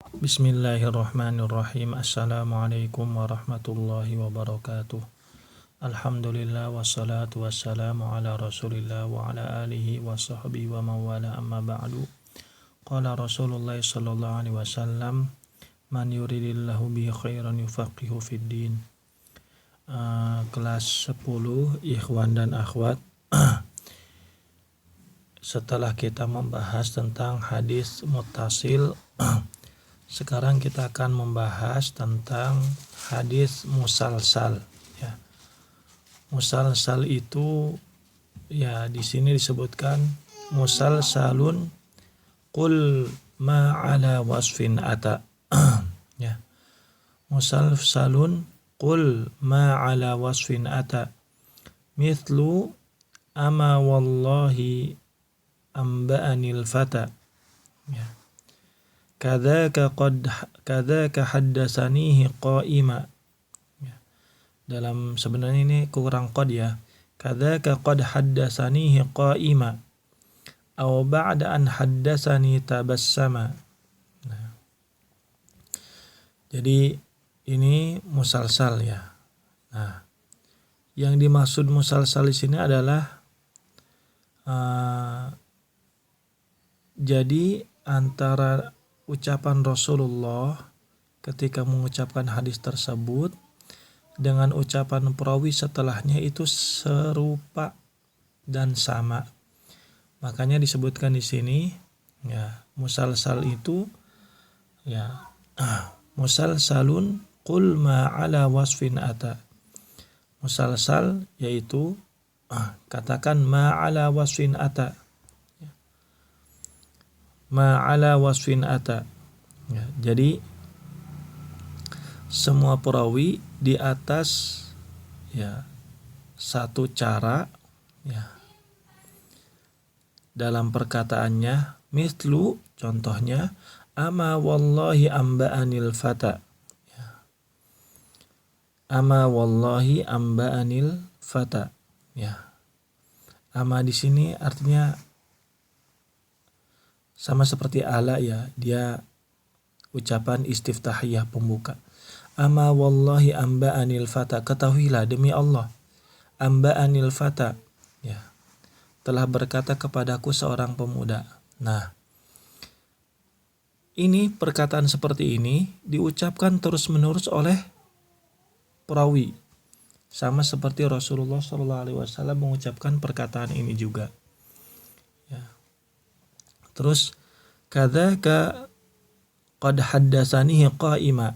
Bismillahirrahmanirrahim. Assalamualaikum warahmatullahi wabarakatuh. Alhamdulillah wassalatu wassalamu ala rasulillah wa ala alihi wa sahbihi wa mawala amma ba'du. Qala Rasulullah sallallahu alaihi wasallam, man yuridillahu bihi khairan yufaqihu fid din. Kelas 10 ikhwan dan akhwat. Setelah kita membahas tentang hadis muttasil, sekarang kita akan membahas tentang hadis musalsal. Ya. Musalsal itu ya di sini disebutkan musalsalun qul ma ala wasfin ata. Ya. Musalsalun qul ma ala wasfin ata. Mithlu ama wallahi amba'anil fata. Ya. Kadzaka haddasanihi qa'ima. Ya. Dalam sebenarnya ini kurang qad ya. Kadzaka qad haddasanihi qa'ima aw ba'da an haddasani tabassama. Nah. Jadi ini musalsal ya. Nah, yang dimaksud musalsal di sini adalah jadi antara ucapan Rasulullah ketika mengucapkan hadis tersebut dengan ucapan perawi setelahnya itu serupa dan sama. Makanya disebutkan di sini ya, musalsal itu ya musalsalun qul ma ala wasfin ata. Musalsal yaitu katakan ma ala wasfin ata. Ma'ala wasfin ata. Ya, jadi semua perawi di atas ya satu cara ya dalam perkataannya, mislu contohnya ama wallahi amba'anil fata. Ya. Ama wallahi amba'anil fata. Ya. Ama di sini artinya sama seperti ala ya, dia ucapan istiftahiyah pembuka. Ama wallahi amba'anil fata, ketahuilah demi Allah, amba'anil fata, ya, telah berkata kepadaku seorang pemuda. Nah, ini perkataan seperti ini diucapkan terus-menerus oleh perawi. Sama seperti Rasulullah SAW mengucapkan perkataan ini juga. Terus kadzaka qad haddasanihi qa'ima.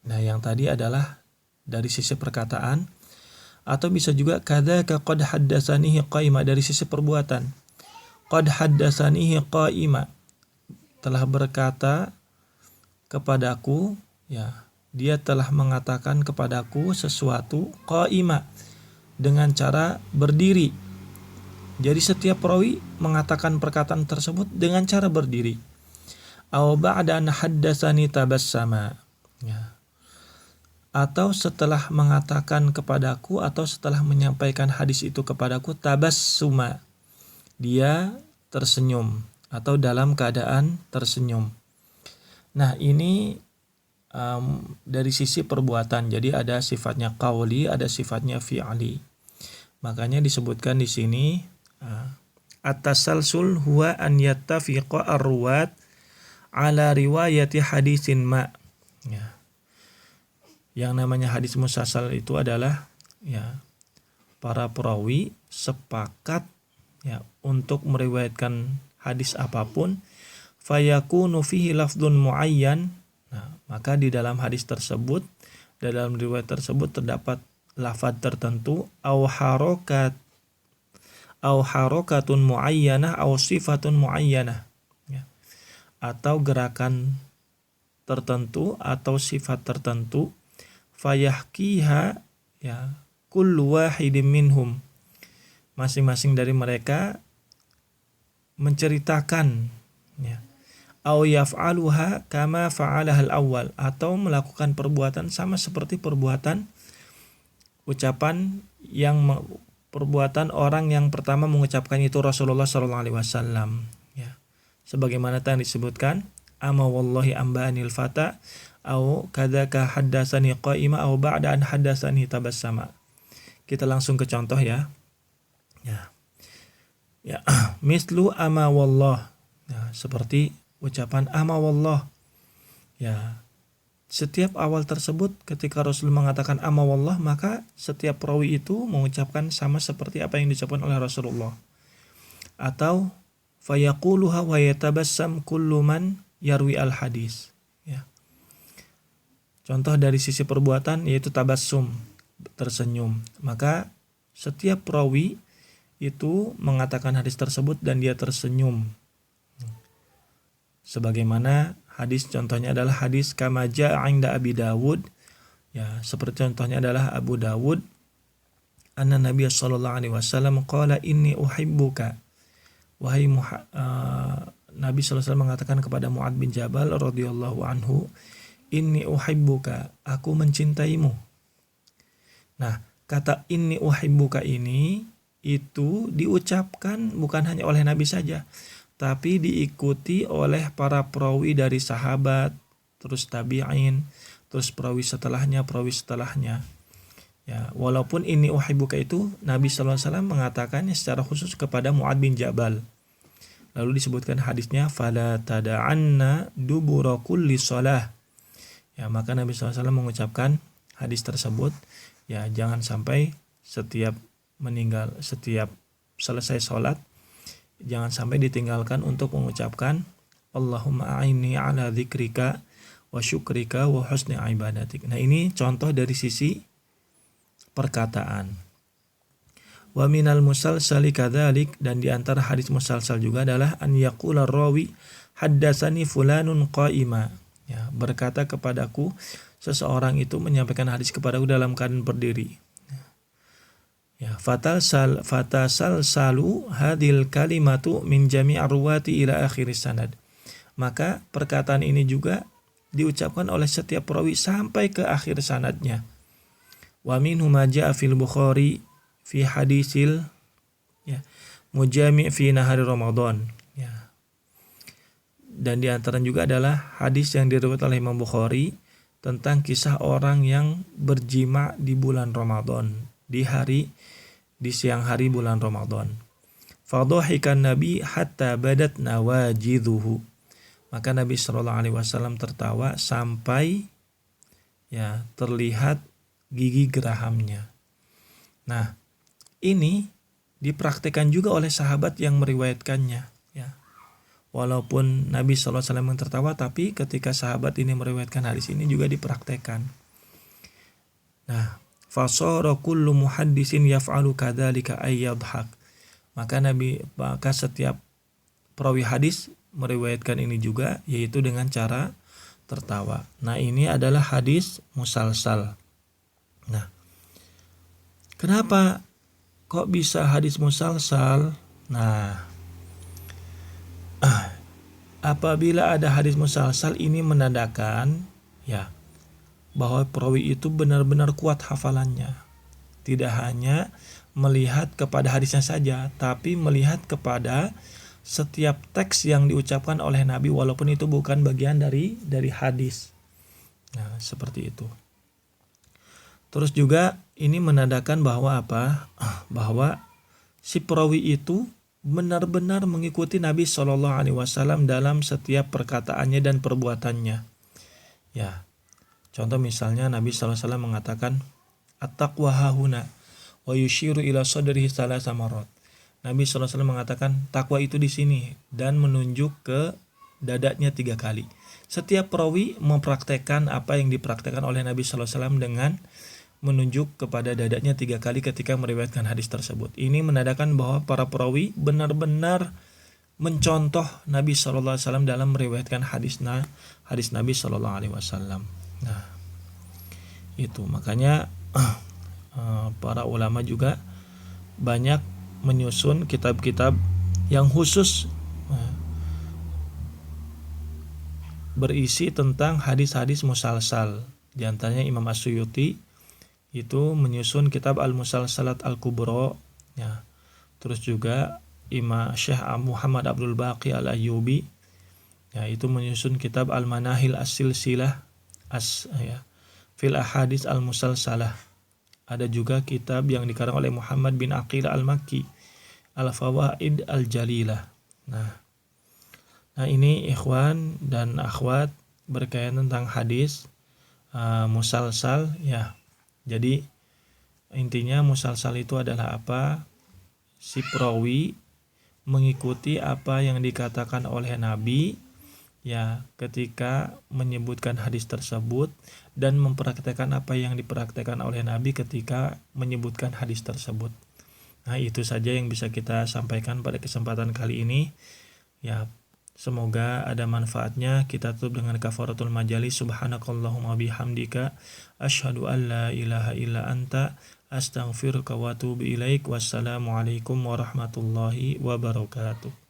Nah, yang tadi adalah dari sisi perkataan, atau bisa juga kadzaka qad haddasanihi qa'ima dari sisi perbuatan. Qad haddasanihi qa'ima, telah berkata kepadaku, ya, dia telah mengatakan kepadaku sesuatu qa'ima, dengan cara berdiri. Jadi setiap perawi mengatakan perkataan tersebut dengan cara berdiri. Aw ba'da an haddasani tabassama. Ya. Atau setelah mengatakan kepadaku atau setelah menyampaikan hadis itu kepadaku tabassuma. Dia tersenyum atau dalam keadaan tersenyum. Nah, ini dari sisi perbuatan. Jadi ada sifatnya qauli, ada sifatnya fi'li. Makanya disebutkan di sini at-tasalsul huwa an yattafiqa ar-ruwat ala riwayati hadisin ma. Ya. Yang namanya hadis musalsal itu adalah ya para perawi sepakat ya untuk meriwayatkan hadis apapun, fayakunu fihi lafdun muayyan. Nah, maka di dalam hadis tersebut, dalam riwayat tersebut terdapat lafaz tertentu au harokatun muayyanah au sifatun muayyanah, ya. Atau gerakan tertentu atau sifat tertentu, fayahkiha ya kullu wahidin minhum, masing-masing dari mereka menceritakan ya, au yaf'aluha kama fa'alahal awal, atau melakukan perbuatan sama seperti perbuatan ucapan yang perbuatan orang yang pertama mengucapkan itu Rasulullah SAW. Ya. Sebagaimana tadi disebutkan, ama wallahi ambanil fata au kadzaka haddatsani qa'ima au ba'da an haddatsani tabassama. Kita langsung ke contoh ya. Ya, mislu ama wallah. Ya, seperti ucapan ama wallah. Ya, setiap awal tersebut ketika Rasul mengatakan ama wallah, maka setiap perawi itu mengucapkan sama seperti apa yang diucapkan oleh Rasulullah. Atau fayaquluha wa yatabassam kullu man yarwi al hadis. Ya. Contoh dari sisi perbuatan yaitu tabassum, tersenyum. Maka setiap perawi itu mengatakan hadis tersebut dan dia tersenyum. Sebagaimana hadis contohnya adalah hadis kama jaa 'inda Abi Dawud. Ya, seperti contohnya adalah Abu Dawud. Anna Nabiy sallallahu alaihi wasallam qala inni uhibbuka. Wahai Nabi sallallahu alaihi wasallam mengatakan kepada Mu'adz bin Jabal radhiyallahu anhu, inni uhibbuka, aku mencintaimu. Nah, kata inni uhibbuka ini itu diucapkan bukan hanya oleh Nabi saja, tapi diikuti oleh para perawi dari sahabat, terus tabi'in, terus perawi setelahnya. Ya, walaupun ini uhibbuka itu Nabi sallallahu alaihi wasallam mengatakannya secara khusus kepada Mu'adz bin Jabal. Lalu disebutkan hadisnya fala tada'anna dubura kulli shalah. Ya, maka Nabi sallallahu alaihi wasallam mengucapkan hadis tersebut, ya jangan sampai setiap selesai sholat jangan sampai ditinggalkan untuk mengucapkan Allahumma a'inni ala dzikrika wa syukrika wa husni ibadatik. Nah, ini contoh dari sisi perkataan. Wa minal musalsali kadzalik, dan di antara hadis musalsal juga adalah an yaqula rawi haddatsani fulanun qa'ima. Ya, berkata kepadaku seseorang itu menyampaikan hadis kepadaku dalam keadaan berdiri. Ya, fatalsalu hadil kalimatu min jami' arwati ila akhir sanad. Maka perkataan ini juga diucapkan oleh setiap perawi sampai ke akhir sanadnya. Wa minhu ma jaa fil Bukhari fi hadisil mujami' fi nahari Ramadan. Ya. Dan di antara juga adalah hadis yang diriwayatkan oleh Imam Bukhari tentang kisah orang yang berjima di bulan Ramadan, di siang hari bulan Ramadan. Fadhahikan Nabi hatta badat nawajidhuhu. Maka Nabi sallallahu alaihi wasallam tertawa sampai ya terlihat gigi gerahamnya. Nah, ini dipraktikkan juga oleh sahabat yang meriwayatkannya, ya. Walaupun Nabi sallallahu alaihi wasallam tertawa, tapi ketika sahabat ini meriwayatkan hadis ini juga dipraktekkan. Nah, fasara kullu muhaddisin yaf'alu kadzalika ay yadhhak. Maka setiap perawi hadis meriwayatkan ini juga, yaitu dengan cara tertawa. Nah, ini adalah hadis musalsal. Nah, kenapa kok bisa hadis musalsal? Nah, apabila ada hadis musalsal, ini menandakan ya bahwa perawi itu benar-benar kuat hafalannya. Tidak hanya melihat kepada hadisnya saja, tapi melihat kepada setiap teks yang diucapkan oleh Nabi walaupun itu bukan bagian dari hadis. Nah, seperti itu. Terus juga ini menandakan bahwa apa? Bahwa si perawi itu benar-benar mengikuti Nabi Shallallahu Alaihi Wasallam dalam setiap perkataannya dan perbuatannya. Ya, contoh misalnya Nabi Shallallahu Alaihi Wasallam mengatakan at-taqwa hahuna wa yushiru ila sadrihi salasa marrat. Nabi Shallallahu Alaihi Wasallam mengatakan takwa itu di sini dan menunjuk ke dadanya 3 kali. Setiap perawi mempraktekkan apa yang dipraktekkan oleh Nabi Shallallahu Alaihi Wasallam dengan menunjuk kepada dadanya 3 kali ketika meriwayatkan hadis tersebut. Ini menandakan bahwa para perawi benar-benar mencontoh Nabi Shallallahu Alaihi Wasallam dalam meriwayatkan hadis Nabi Shallallahu Alaihi Wasallam. Nah, itu makanya para ulama juga banyak menyusun kitab-kitab yang khusus berisi tentang hadis-hadis musalsal. Di antaranya Imam As-Suyuti itu menyusun kitab Al-Musalsalat Al-Kubra, ya. Terus juga Imam Syekh Muhammad Abdul Baqi Al-Ayyubi Ya, itu menyusun kitab Al-Manahil As-Silsilah fil Ahadits Al-Musalsalah. Ada juga kitab yang dikarang oleh Muhammad bin Aqil Al-Makki, Al-Fawaid Al-Jalilah. Nah ini ikhwan dan akhwat berkaitan tentang hadis musalsal ya. Jadi intinya musalsal itu adalah apa? Si perawi mengikuti apa yang dikatakan oleh Nabi ya ketika menyebutkan hadis tersebut dan mempraktekkan apa yang dipraktekkan oleh Nabi ketika menyebutkan hadis tersebut. Nah itu saja yang bisa kita sampaikan pada kesempatan kali ini ya. Semoga ada manfaatnya. Kita tutup dengan kafaratul majalis. Subhanakallahumma bihamdika asyhadu an la ilaha illa anta astaghfiruka wa atubu ilaik. Wassalamualaikum warahmatullahi wabarakatuh.